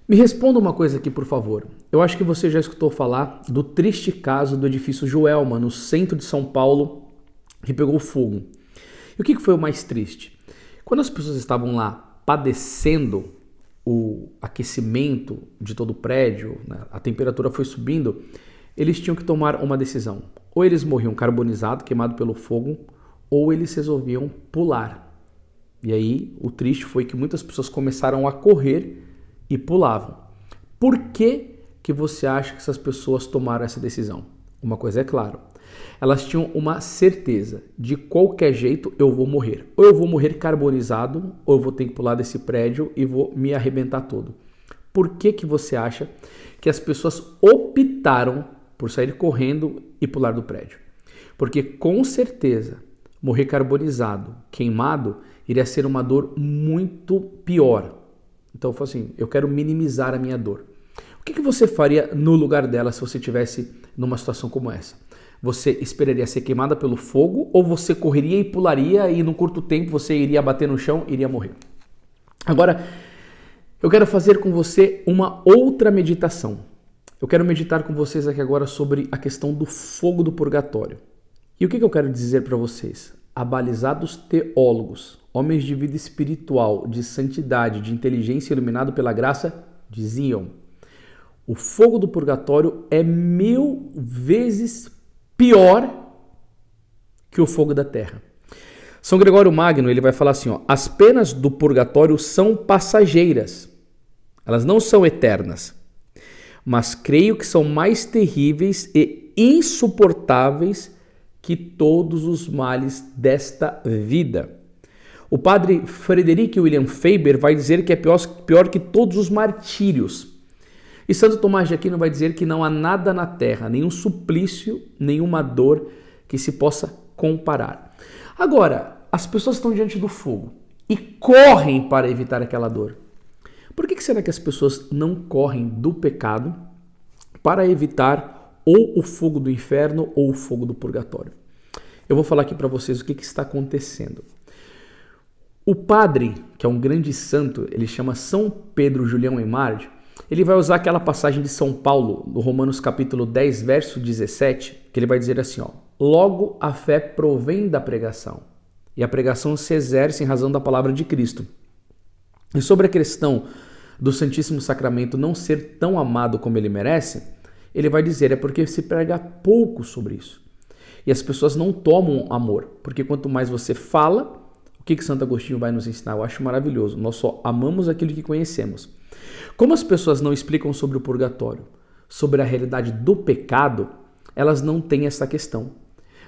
Me responda uma coisa aqui, por favor. Eu acho que você já escutou falar do triste caso do edifício Joelma, no centro de São Paulo, que pegou fogo. E o que foi o mais triste? Quando as pessoas estavam lá padecendo o aquecimento de todo o prédio, né, a temperatura foi subindo, eles tinham que tomar uma decisão. Ou eles morriam carbonizados, queimados pelo fogo, ou eles resolviam pular. E aí, o triste foi que muitas pessoas começaram a correr e pulavam. Por que você acha que essas pessoas tomaram essa decisão? Uma coisa é clara, elas tinham uma certeza, de qualquer jeito eu vou morrer. Ou eu vou morrer carbonizado, ou eu vou ter que pular desse prédio e vou me arrebentar todo. Por que você acha que as pessoas optaram por sair correndo e pular do prédio? Porque com certeza, morrer carbonizado, queimado, iria ser uma dor muito pior. Então eu falo assim, eu quero minimizar a minha dor. O que você faria no lugar dela se você estivesse numa situação como essa? Você esperaria ser queimada pelo fogo ou você correria e pularia e num curto tempo você iria bater no chão e iria morrer? Agora, eu quero fazer com você uma outra meditação. Eu quero meditar com vocês aqui agora sobre a questão do fogo do purgatório. E o que eu quero dizer para vocês? Abalizados teólogos, homens de vida espiritual, de santidade, de inteligência iluminado pela graça, diziam: o fogo do purgatório é 1000 vezes pior que o fogo da terra. São Gregório Magno, ele vai falar assim, ó, as penas do purgatório são passageiras, elas não são eternas, mas creio que são mais terríveis e insuportáveis que todos os males desta vida. O padre Frederick William Faber vai dizer que é pior que todos os martírios. E Santo Tomás de Aquino vai dizer que não há nada na terra, nenhum suplício, nenhuma dor que se possa comparar. Agora, as pessoas estão diante do fogo e correm para evitar aquela dor. Por que será que as pessoas não correm do pecado para evitar ou o fogo do inferno ou o fogo do purgatório? Eu vou falar aqui para vocês o que está acontecendo. O padre, que é um grande santo, ele chama São Pedro Julião Eymard, ele vai usar aquela passagem de São Paulo, no Romanos capítulo 10, verso 17, que ele vai dizer assim, ó, logo a fé provém da pregação, e a pregação se exerce em razão da palavra de Cristo. E sobre a questão do Santíssimo Sacramento não ser tão amado como ele merece, ele vai dizer, é porque se prega pouco sobre isso. E as pessoas não tomam amor, porque quanto mais você fala, o que Santo Agostinho vai nos ensinar? Eu acho maravilhoso, nós só amamos aquilo que conhecemos. Como as pessoas não explicam sobre o purgatório, sobre a realidade do pecado, elas não têm essa questão.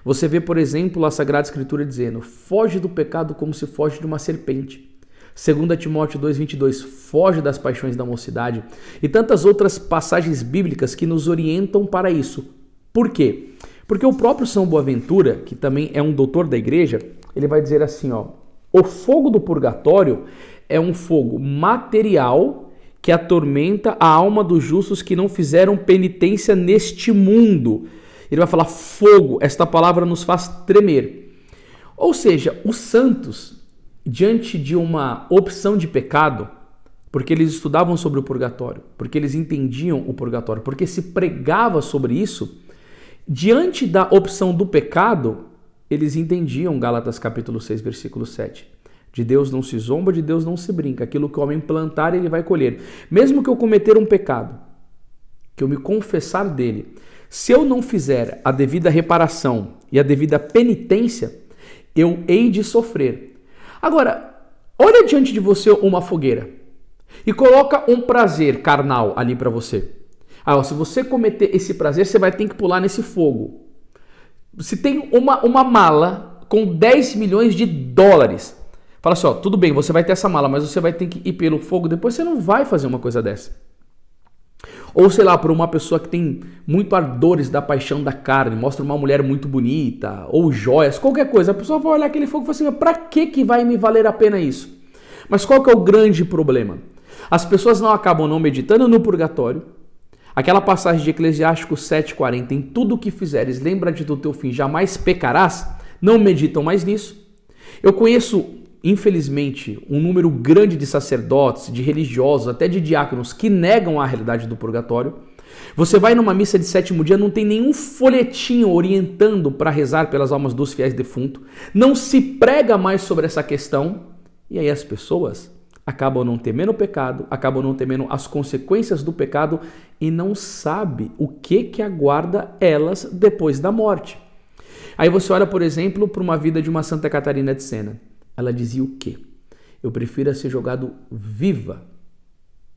Você vê, por exemplo, a Sagrada Escritura dizendo, foge do pecado como se foge de uma serpente. 2 Timóteo 2,22, foge das paixões da mocidade. E tantas outras passagens bíblicas que nos orientam para isso. Por quê? Porque o próprio São Boaventura, que também é um doutor da igreja, ele vai dizer assim, ó, o fogo do purgatório é um fogo material que atormenta a alma dos justos que não fizeram penitência neste mundo. Ele vai falar fogo, esta palavra nos faz tremer. Ou seja, os santos, diante de uma opção de pecado, porque eles estudavam sobre o purgatório, porque eles entendiam o purgatório, porque se pregava sobre isso, diante da opção do pecado, eles entendiam Gálatas capítulo 6, versículo 7. De Deus não se zomba, de Deus não se brinca. Aquilo que o homem plantar, ele vai colher. Mesmo que eu cometer um pecado, que eu me confessar dele, se eu não fizer a devida reparação e a devida penitência, eu hei de sofrer. Agora, olha diante de você uma fogueira e coloca um prazer carnal ali para você. Se você cometer esse prazer, você vai ter que pular nesse fogo. Se tem uma mala com 10 milhões de dólares, fala assim, ó, tudo bem, você vai ter essa mala, mas você vai ter que ir pelo fogo, depois você não vai fazer uma coisa dessa. Ou sei lá, por uma pessoa que tem muito ardores da paixão da carne, mostra uma mulher muito bonita, ou joias, qualquer coisa, a pessoa vai olhar aquele fogo e fala assim, mas pra que vai me valer a pena isso? Mas qual que é o grande problema? As pessoas não acabam não meditando no purgatório. Aquela passagem de Eclesiástico 7,40, em tudo o que fizeres, lembra-te do teu fim, jamais pecarás, não meditam mais nisso. Eu conheço infelizmente, um número grande de sacerdotes, de religiosos, até de diáconos que negam a realidade do purgatório. Você vai numa missa de sétimo dia, não tem nenhum folhetinho orientando para rezar pelas almas dos fiéis defuntos. Não se prega mais sobre essa questão. E aí as pessoas acabam não temendo o pecado, acabam não temendo as consequências do pecado e não sabem o que aguarda elas depois da morte. Aí você olha, por exemplo, para uma vida de uma Santa Catarina de Sena. Ela dizia o quê? Eu prefiro ser jogado viva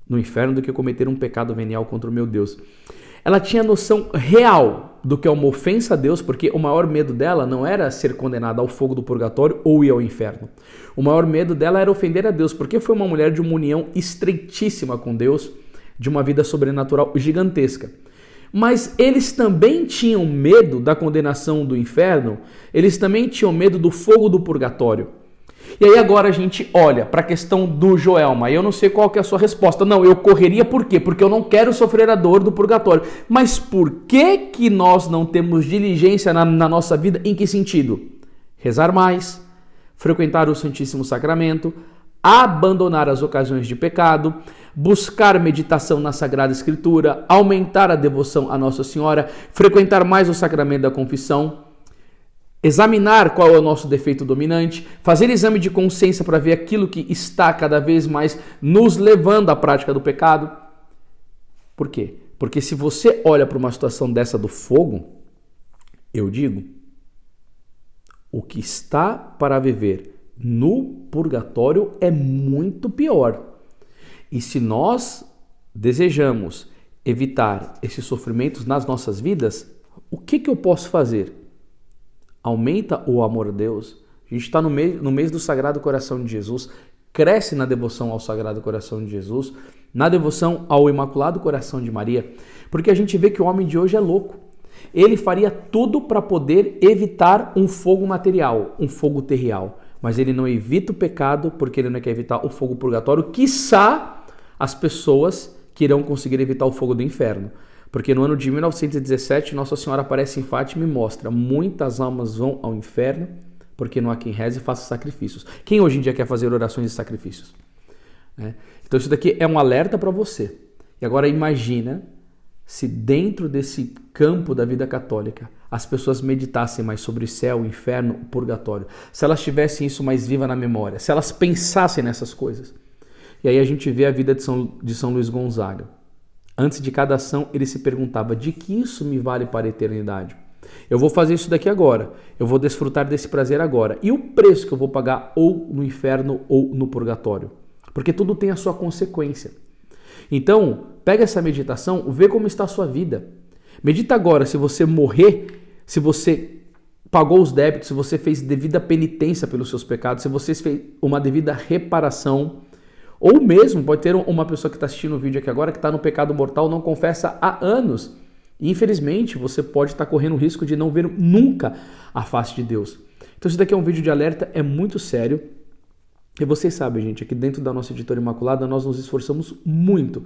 no inferno do que cometer um pecado venial contra o meu Deus. Ela tinha noção real do que é uma ofensa a Deus, porque o maior medo dela não era ser condenada ao fogo do purgatório ou ir ao inferno. O maior medo dela era ofender a Deus, porque foi uma mulher de uma união estreitíssima com Deus, de uma vida sobrenatural gigantesca. Mas eles também tinham medo da condenação do inferno, eles também tinham medo do fogo do purgatório. E aí agora a gente olha para a questão do Joelma, eu não sei qual que é a sua resposta. Não, eu correria por quê? Porque eu não quero sofrer a dor do purgatório. Mas por que nós não temos diligência na nossa vida? Em que sentido? Rezar mais, frequentar o Santíssimo Sacramento, abandonar as ocasiões de pecado, buscar meditação na Sagrada Escritura, aumentar a devoção a Nossa Senhora, frequentar mais o sacramento da confissão, examinar qual é o nosso defeito dominante, fazer exame de consciência para ver aquilo que está cada vez mais nos levando à prática do pecado. Por quê? Porque se você olha para uma situação dessa do fogo, eu digo, o que está para viver no purgatório é muito pior. E se nós desejamos evitar esses sofrimentos nas nossas vidas, o que eu posso fazer? Aumenta o amor a Deus. A gente está no mês do Sagrado Coração de Jesus, cresce na devoção ao Sagrado Coração de Jesus, na devoção ao Imaculado Coração de Maria, porque a gente vê que o homem de hoje é louco. Ele faria tudo para poder evitar um fogo material, um fogo terreal, mas ele não evita o pecado porque ele não quer evitar o fogo purgatório, quiçá as pessoas que irão conseguir evitar o fogo do inferno. Porque no ano de 1917, Nossa Senhora aparece em Fátima e mostra: muitas almas vão ao inferno porque não há quem reze e faça sacrifícios. Quem hoje em dia quer fazer orações e sacrifícios? Então isso daqui é um alerta para você. E agora imagina se dentro desse campo da vida católica as pessoas meditassem mais sobre o céu, o inferno, o purgatório. Se elas tivessem isso mais viva na memória, se elas pensassem nessas coisas. E aí a gente vê a vida de São Luís Gonzaga. Antes de cada ação, ele se perguntava: de que isso me vale para a eternidade? Eu vou fazer isso daqui agora, eu vou desfrutar desse prazer agora. E o preço que eu vou pagar ou no inferno ou no purgatório? Porque tudo tem a sua consequência. Então, pega essa meditação, vê como está a sua vida. Medita agora, se você morrer, se você pagou os débitos, se você fez devida penitência pelos seus pecados, se você fez uma devida reparação. Ou mesmo, pode ter uma pessoa que está assistindo o vídeo aqui agora que está no pecado mortal, não confessa há anos. E infelizmente, você pode estar correndo o risco de não ver nunca a face de Deus. Então, isso daqui é um vídeo de alerta, é muito sério. E vocês sabem, gente, aqui dentro da nossa Editora Imaculada, nós nos esforçamos muito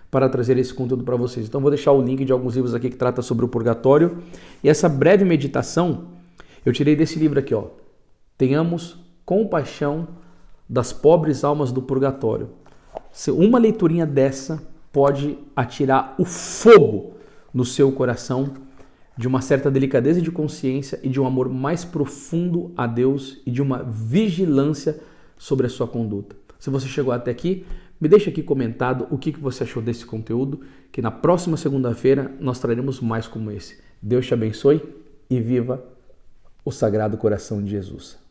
para trazer esse conteúdo para vocês. Então, vou deixar o link de alguns livros aqui que trata sobre o purgatório. E essa breve meditação, eu tirei desse livro aqui, ó. Tenhamos compaixão das pobres almas do purgatório. Uma leiturinha dessa pode atirar o fogo no seu coração de uma certa delicadeza de consciência e de um amor mais profundo a Deus e de uma vigilância sobre a sua conduta. Se você chegou até aqui, me deixa aqui comentado o que você achou desse conteúdo, que na próxima segunda-feira nós traremos mais como esse. Deus te abençoe e viva o Sagrado Coração de Jesus.